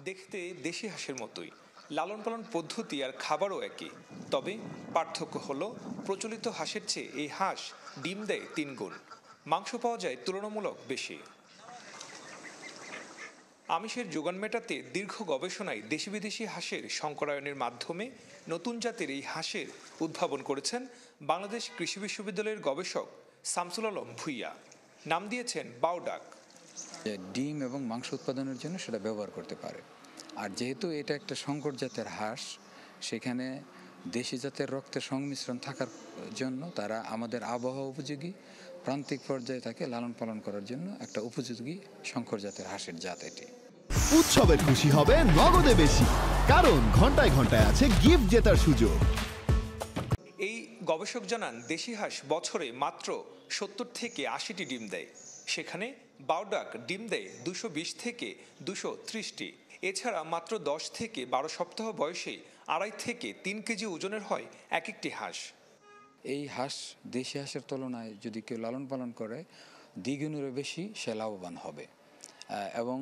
দেখতে দেশি হাঁসের মতোই, লালন পালন পদ্ধতি আর খাবারও একই। তবে পার্থক্য হলো প্রচলিত হাঁসের চেয়ে এই হাঁস ডিম দেয় 3 গুণ, মাংস পাওয়া যায় তুলনামূলক বেশি। আমিষের যোগান মেটাতে দীর্ঘ গবেষণায় দেশি বিদেশি হাঁসের সংকরায়নের মাধ্যমে নতুন জাতের এই হাঁসের উদ্ভাবন করেছেন বাংলাদেশ কৃষি বিশ্ববিদ্যালয়ের গবেষক শামসুল আলম ভূঁইয়া। নাম দিয়েছেন বাওডাক। ডিম এবং মাংস উৎপাদনের জন্য সেটা ব্যবহার করতে পারে। আর যেহেতু এটা একটা সংকর জাতের হাঁস, সেখানে দেশি জাতের রক্তের সংমিশ্রণ থাকার জন্য তারা আমাদের আবহাওয়া উপযোগী প্রান্তিক পর্যায়ে তাকে লালন পালন করার জন্য একটা উপযোগী সংকর জাতের হাঁসের জাত এটি। উৎসবের খুশি হবে নগদে বেশি, কারণ ঘন্টায় ঘন্টায় আছে গিফট জেতার সুযোগ। এই গবেষক জানান দেশি হাঁস বছরে মাত্র 70 থেকে 80টি ডিম দেয়, সেখানে বাওডাক ডিম দেয় 220 থেকে 230টি। এছাড়া মাত্র 10 থেকে 12 সপ্তাহ বয়সে 2.5 থেকে 3 কেজি ওজনের হয় এক একটি হাঁস। এই হাঁস দেশি হাঁসের তুলনায় যদি কেউ লালন পালন করে দ্বিগুণেরও বেশি সে লাভবান হবে। এবং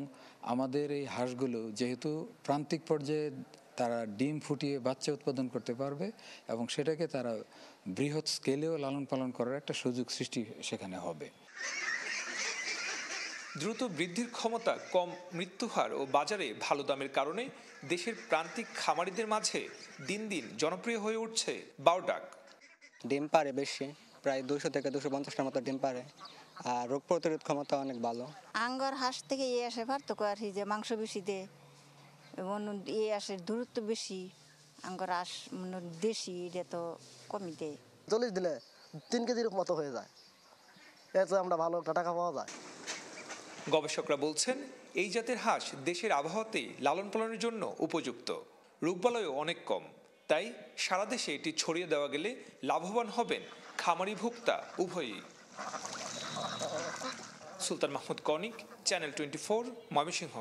আমাদের এই হাঁসগুলো যেহেতু প্রান্তিক পর্যায়ে তারা ডিম ফুটিয়ে বাচ্চা উৎপাদন করতে পারবে এবং সেটাকে তারা বৃহৎ স্কেলেও লালন পালন করার একটা সুযোগ সৃষ্টি সেখানে হবে। দ্রুত বৃদ্ধির ক্ষমতা, কম মৃত্যুহার ও বাজারে ভালো দামের কারণে দেশের প্রান্তিক খামারিদের মাঝে দিন দিন জনপ্রিয় হয়ে উঠছে বাওডাক। ডিম পারে বেশি, প্রায় 200 থেকে 250টার মতো ডিম পারে, আর রোগ প্রতিরোধ ক্ষমতা অনেক ভালো। আঙ্গর হাঁস থেকে আসে পার্থক্য আর কি যে মাংস বেশি দেয় এবং আসে দূরত্ব বেশি। আঙ্গর হাঁস দেশি এটা তো কমই দেয়। 40 দিলে 3 কেজির মতো হয়ে যায়, এতে আমরা ভালো একটা টাকা পাওয়া যায়। গবেষকরা বলছেন এই জাতের হাঁস দেশের আবহাওয়াতে লালন পালনের জন্য উপযুক্ত, রোগবালয়ও অনেক কম। তাই সারা দেশে এটি ছড়িয়ে দেওয়া গেলে লাভবান হবেন খামারি ভোক্তা উভয়ই। সুলতান মাহমুদ কনিক, চ্যানেল 24, ময়মনসিংহ।